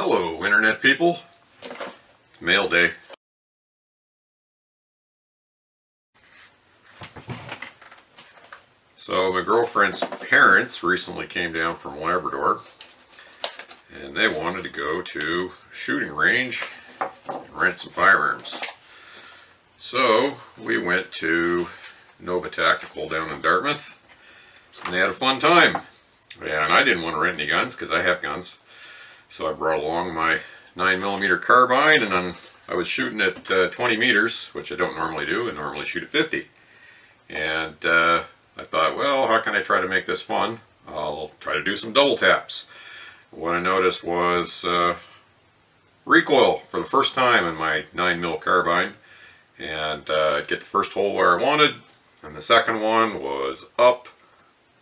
Hello, Internet people. It's mail day. So my girlfriend's parents recently came down from Labrador and they wanted to go to a shooting range and rent some firearms. So we went to Nova Tactical down in Dartmouth and they had a fun time. Yeah, and I didn't want to rent any guns because I have guns. So I brought along my 9mm carbine, and then I was shooting at 20 meters, which I don't normally do. I normally shoot at 50. And I thought, well, how can I try to make this fun? I'll try to do some double taps. What I noticed was recoil for the first time in my 9mm carbine. And I'd get the first hole where I wanted, and the second one was up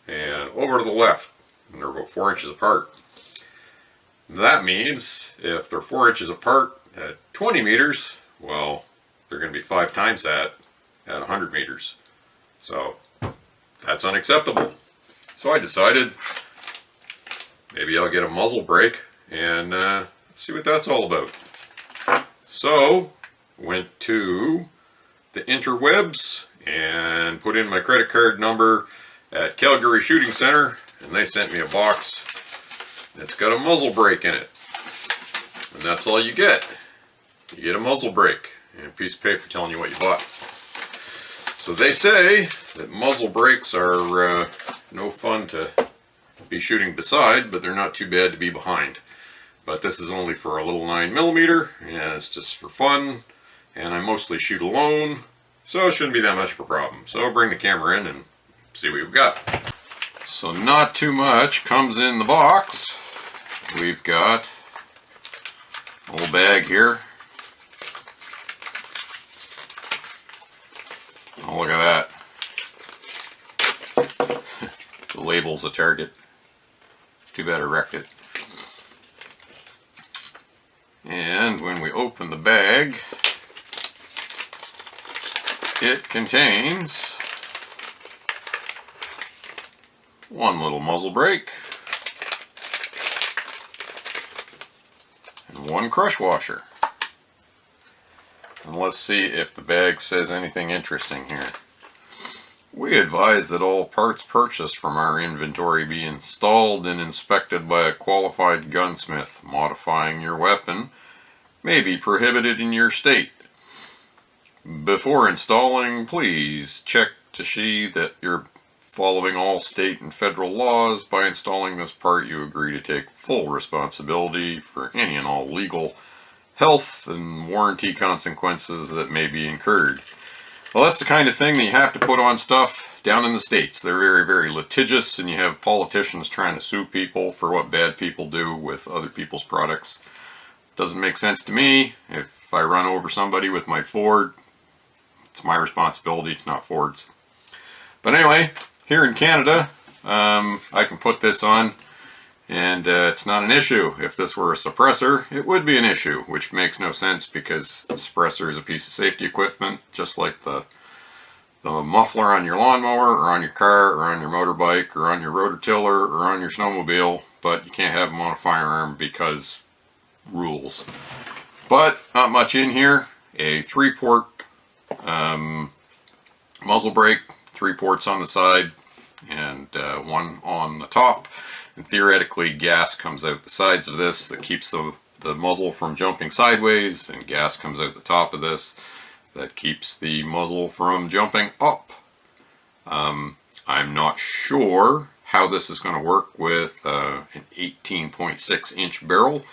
and over to the left. And they're about 4 inches apart. That means if they're 4 inches apart at 20 meters, well, they're going to be 5 times that at 100 meters. So that's unacceptable. So I decided maybe I'll get a muzzle brake and see what that's all about. So went to the interwebs and put in my credit card number at Calgary Shooting Center, and they sent me a box that's got a muzzle brake in it. And that's all you get. You get a muzzle brake and a piece of paper telling you what you bought. So they say that muzzle brakes are no fun to be shooting beside, but they're not too bad to be behind. But this is only for a little 9mm, and it's just for fun, and I mostly shoot alone, so it shouldn't be that much of a problem. So I'll bring the camera in and see what we've got. So not too much comes in the box. We've got a little bag here. Oh, look at that. The label's a target. Too bad I wrecked it. And when we open the bag, it contains one little muzzle brake and one crush washer. And let's see if the bag says anything interesting here. We advise that all parts purchased from our inventory be installed and inspected by a qualified gunsmith. Modifying your weapon may be prohibited in your state. Before installing, please check to see that you're following all state and federal laws. By installing this part, you agree to take full responsibility for any and all legal, health, and warranty consequences that may be incurred. Well, that's the kind of thing that you have to put on stuff down in the States. They're very, very litigious, and you have politicians trying to sue people for what bad people do with other people's products. Doesn't make sense to me. If I run over somebody with my Ford, it's my responsibility, it's not Ford's. But anyway, here in Canada, I can put this on and it's not an issue. If this were a suppressor, it would be an issue, which makes no sense because a suppressor is a piece of safety equipment, just like the muffler on your lawnmower or on your car or on your motorbike or on your rototiller or on your snowmobile, but you can't have them on a firearm because rules. But not much in here. A 3-port muzzle brake, 3 ports on the side and one on the top, and theoretically gas comes out the sides of this that keeps the muzzle from jumping sideways, and gas comes out the top of this that keeps the muzzle from jumping up. I'm not sure how this is going to work with an 18.6 inch barrel.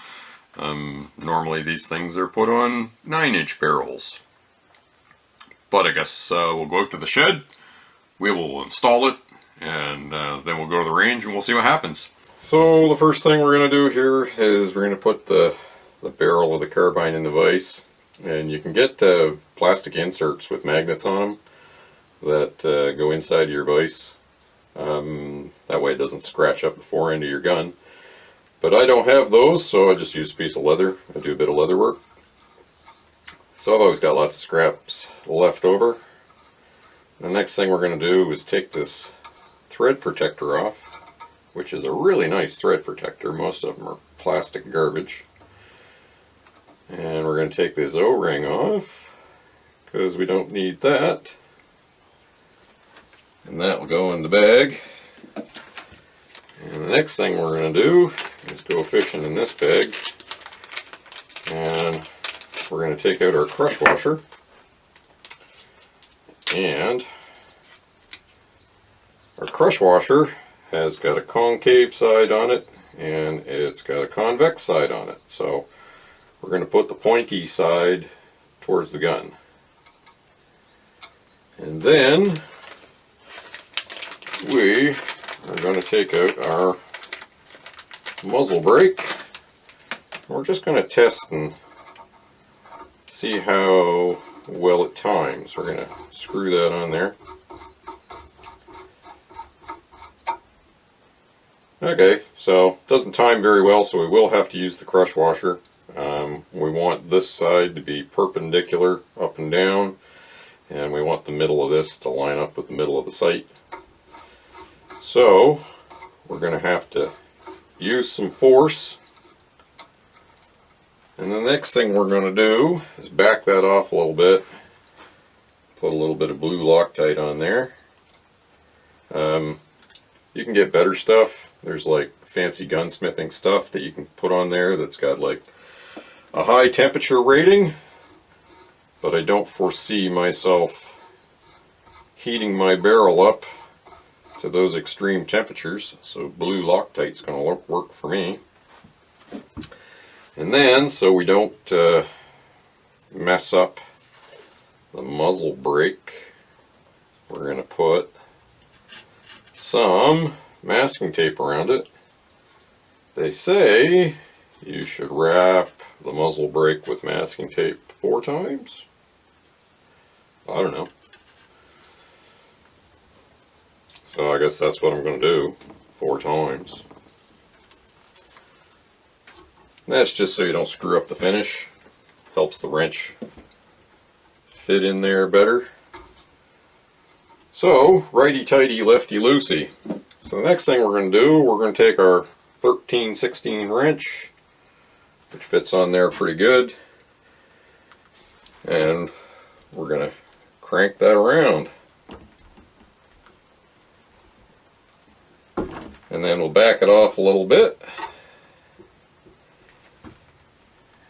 Normally these things are put on 9-inch barrels. But I guess we'll go out to the shed, we will install it, and then we'll go to the range and we'll see what happens. So the first thing we're going to do here is we're going to put the barrel of the carbine in the vise. And you can get plastic inserts with magnets on them that go inside your vise. That way it doesn't scratch up the fore end of your gun. But I don't have those, so I just use a piece of leather. I do a bit of leather work. So I've always got lots of scraps left over. The next thing we're going to do is take this thread protector off, which is a really nice thread protector. Most of them are plastic garbage. And we're going to take this O-ring off because we don't need that. And that will go in the bag. And the next thing we're going to do is go fishing in this bag. And we're going to take out our crush washer. And our crush washer has got a concave side on it and it's got a convex side on it. So we're going to put the pointy side towards the gun. And then we are going to take out our muzzle brake. We're just going to test and see how well it times. We're going to screw that on there. Okay, so it doesn't time very well, so we will have to use the crush washer. We want this side to be perpendicular up and down, and we want the middle of this to line up with the middle of the sight. So we're going to have to use some force, and the next thing we're going to do is back that off a little bit, put a little bit of blue Loctite on there. You can get better stuff. There's like fancy gunsmithing stuff that you can put on there that's got like a high temperature rating, but I don't foresee myself heating my barrel up to those extreme temperatures, so blue Loctite's going to work for me. And then, so we don't mess up the muzzle brake, we're going to put some masking tape around it. They say you should wrap the muzzle brake with masking tape 4 times. I don't know. So I guess that's what I'm going to do, 4 times. And that's just so you don't screw up the finish. Helps the wrench fit in there better. So, righty-tighty, lefty-loosey. So the next thing we're going to do, we're going to take our 13/16 wrench, which fits on there pretty good, and we're going to crank that around. And then we'll back it off a little bit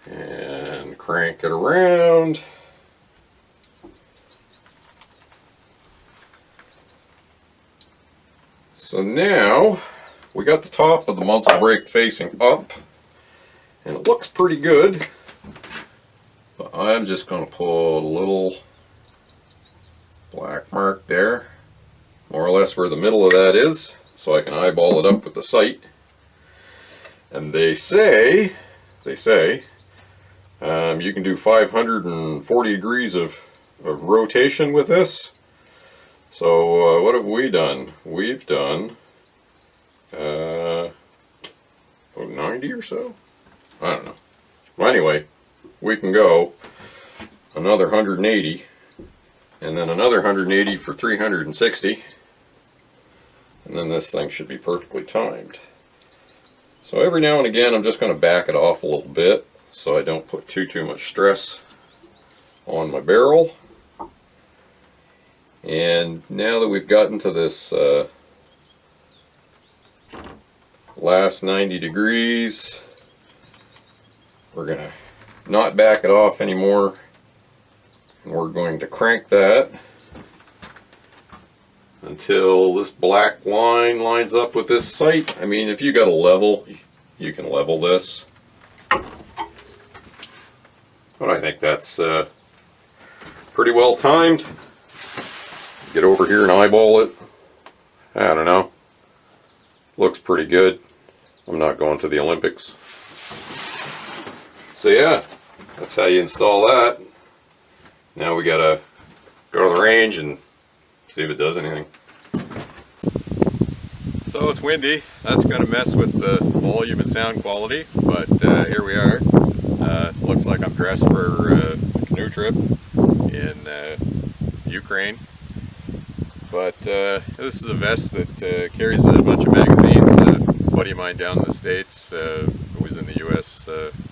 and crank it around. So now we got the top of the muzzle brake facing up, and it looks pretty good, but I'm just going to put a little black mark there, more or less where the middle of that is, so I can eyeball it up with the sight. And they say you can do 540 degrees of rotation with this. So what have we done? We've done about 90 or so? I don't know. Well, anyway, we can go another 180 and then another 180 for 360, and then this thing should be perfectly timed. So every now and again I'm just going to back it off a little bit so I don't put too much stress on my barrel. And now that we've gotten to this last 90 degrees, we're going to not back it off anymore, and we're going to crank that until this black line lines up with this sight. I mean, if you got a level, you can level this, but I think that's pretty well timed. Get over here and eyeball it. I don't know. Looks pretty good. I'm not going to the Olympics. So yeah, that's how you install that. Now we gotta go to the range and see if it does anything. So it's windy. That's gonna mess with the volume and sound quality, but here we are. Looks like I'm dressed for a canoe trip in Ukraine. But this is a vest that carries a bunch of magazines. A buddy of mine down in the States who was in the U.S.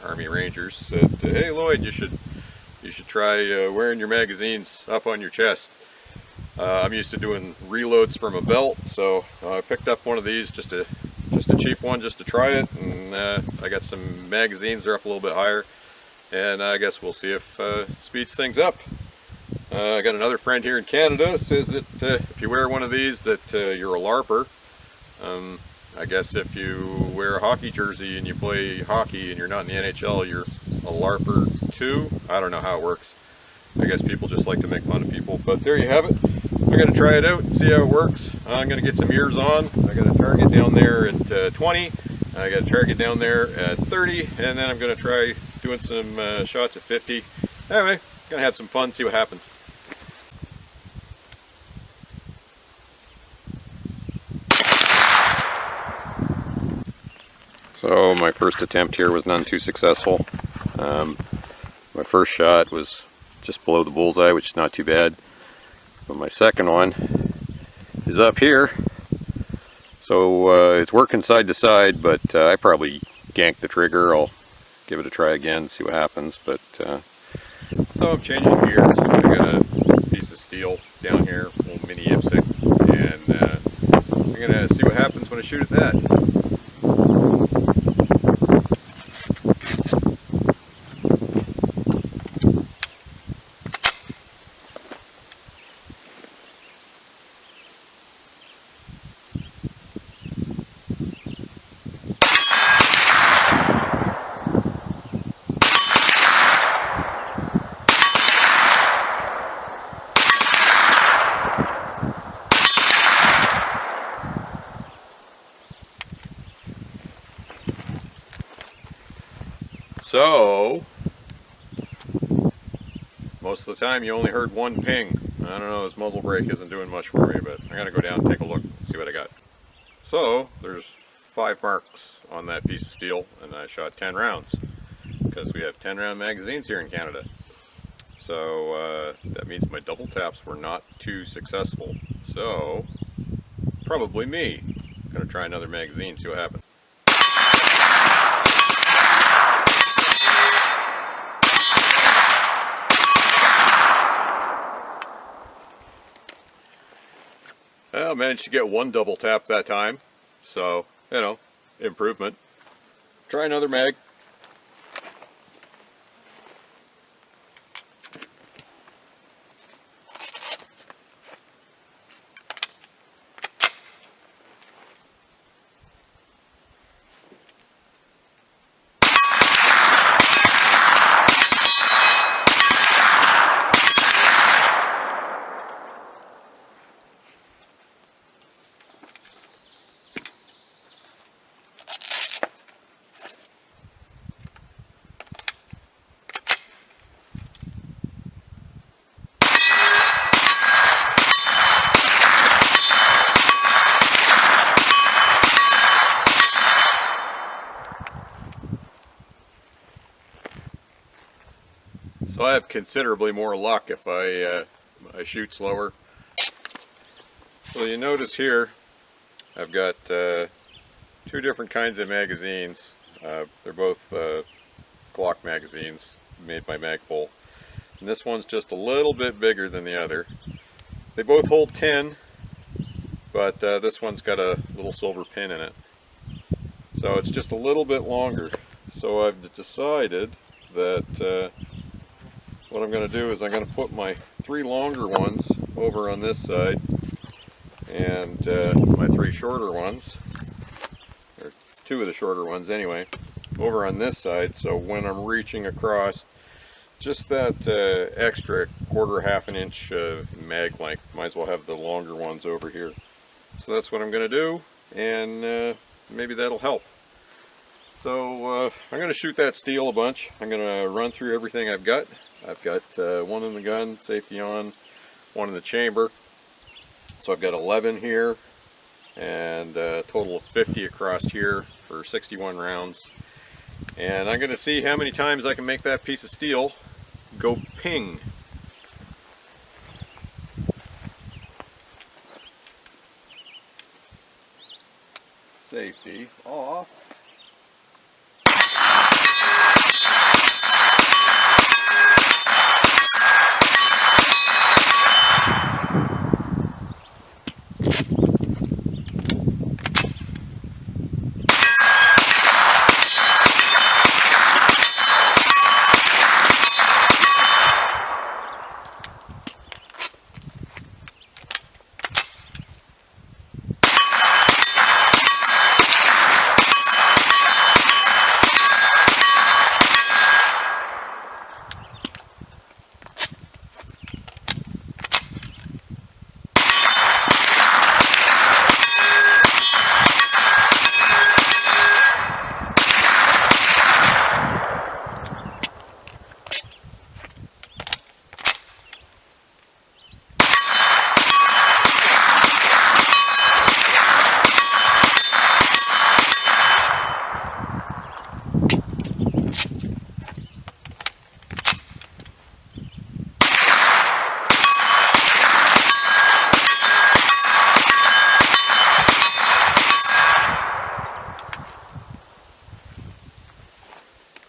Army Rangers said, "Hey Lloyd, you should try wearing your magazines up on your chest." I'm used to doing reloads from a belt, so I picked up one of these, just a cheap one, just to try it, and I got some magazines. They're up a little bit higher, and I guess we'll see if speeds things up. I got another friend here in Canada says that if you wear one of these that you're a LARPer. I guess if you wear a hockey jersey and you play hockey and you're not in the NHL, you're a LARPer too. I don't know how it works. I guess people just like to make fun of people, but there you have it. I'm going to try it out and see how it works. I'm going to get some ears on. I got a target down there at 20. I got a target down there at 30, and then I'm going to try doing some shots at 50. Anyway, going to have some fun, see what happens. So my first attempt here was none too successful. My first shot was just below the bullseye, which is not too bad. But my second one is up here. So it's working side to side, but I probably ganked the trigger. I'll give it a try again, see what happens. But so I'm changing gears. I got a piece of steel down here, a little mini IPSC, and I'm gonna see what happens when I shoot at that. So, most of the time you only heard one ping. I don't know, this muzzle brake isn't doing much for me, but I'm going to go down and take a look and see what I got. So, there's 5 marks on that piece of steel, and I shot 10 rounds, because we have 10 round magazines here in Canada. So, that means my double taps were not too successful. So, probably me. I'm going to try another magazine, see what happens. I managed to get 1 double tap that time, so, you know, improvement. Try another mag. So I have considerably more luck if I shoot slower. So you notice here I've got 2 different kinds of magazines. They're both Glock magazines made by Magpul. And this one's just a little bit bigger than the other. They both hold 10, but this one's got a little silver pin in it. So it's just a little bit longer. So I've decided that what I'm going to do is I'm going to put my 3 longer ones over on this side and my 3 shorter ones, or 2 of the shorter ones anyway, over on this side. So when I'm reaching across, just that extra half an inch mag length, might as well have the longer ones over here. So that's what I'm going to do, and maybe that'll help. So I'm going to shoot that steel a bunch. I'm going to run through everything I've got. I've got 1 in the gun, safety on, 1 in the chamber. So I've got 11 here, and a total of 50 across here for 61 rounds. And I'm going to see how many times I can make that piece of steel go ping. Safety off.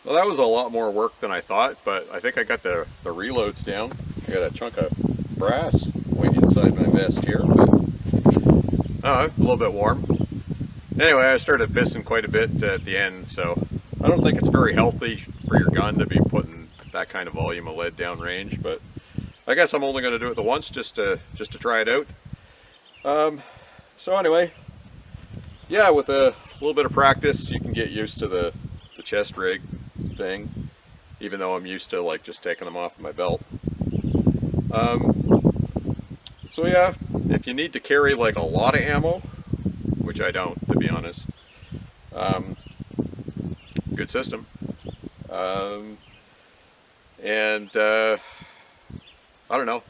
Well, that was a lot more work than I thought, but I think I got the reloads down. I got a chunk of brass way inside my vest here, but a little bit warm. Anyway, I started pissing quite a bit at the end, so I don't think it's very healthy for your gun to be putting that kind of volume of lead down range, but I guess I'm only going to do it the once just to try it out. So anyway, yeah, with a little bit of practice, you can get used to the chest rig thing, even though I'm used to like just taking them off my belt. So yeah, if you need to carry like a lot of ammo, which I don't, to be honest, good system. I don't know,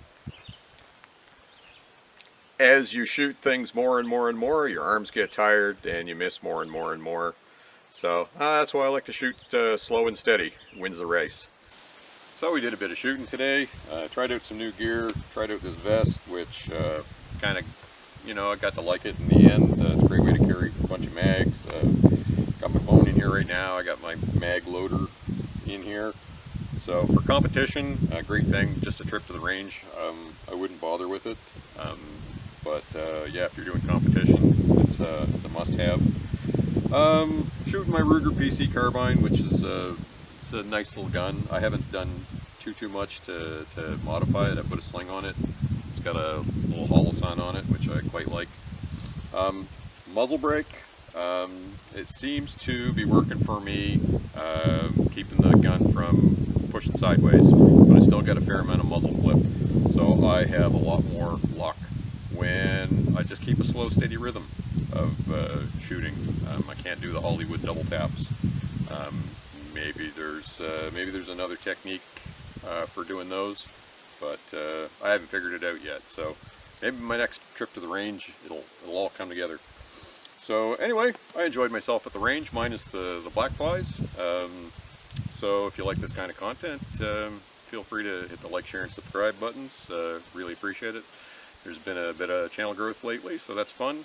as you shoot things more and more and more, your arms get tired and you miss more and more and more. So that's why I like to shoot slow and steady. Wins the race. So we did a bit of shooting today. Tried out some new gear. Tried out this vest, which kind of, you know, I got to like it in the end. It's a great way to carry a bunch of mags. Got my phone in here right now. I got my mag loader in here. So for competition, a great thing. Just a trip to the range. I wouldn't bother with it. But yeah, if you're doing competition, it's a must-have. Shooting my Ruger PC Carbine, which is it's a nice little gun. I haven't done too much to modify it. I put a sling on it. It's got a little holosun on it, which I quite like. Muzzle brake. It seems to be working for me, keeping the gun from pushing sideways, but I still got a fair amount of muzzle flip, so I have a lot more luck when I just keep a slow, steady rhythm of shooting. I can't do the Hollywood double taps. Maybe there's another technique for doing those, but I haven't figured it out yet. So maybe my next trip to the range, it'll all come together. So anyway, I enjoyed myself at the range, minus the black flies. So if you like this kind of content, feel free to hit the like, share, and subscribe buttons. Really appreciate it. There's been a bit of channel growth lately, so that's fun.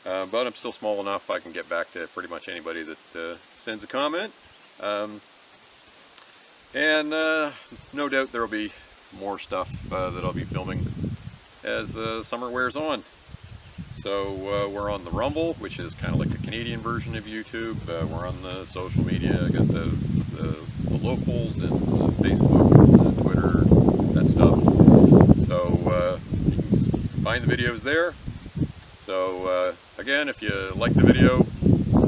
But I'm still small enough I can get back to pretty much anybody that sends a comment. No doubt there will be more stuff that I'll be filming as the summer wears on. So we're on the Rumble, which is kind of like the Canadian version of YouTube. We're on the social media. I got the locals and Facebook, and Twitter, that stuff. So you can find the videos there. So again, if you like the video,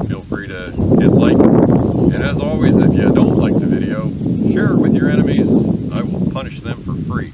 feel free to hit like. And as always, if you don't like the video, share it with your enemies. I will punish them for free.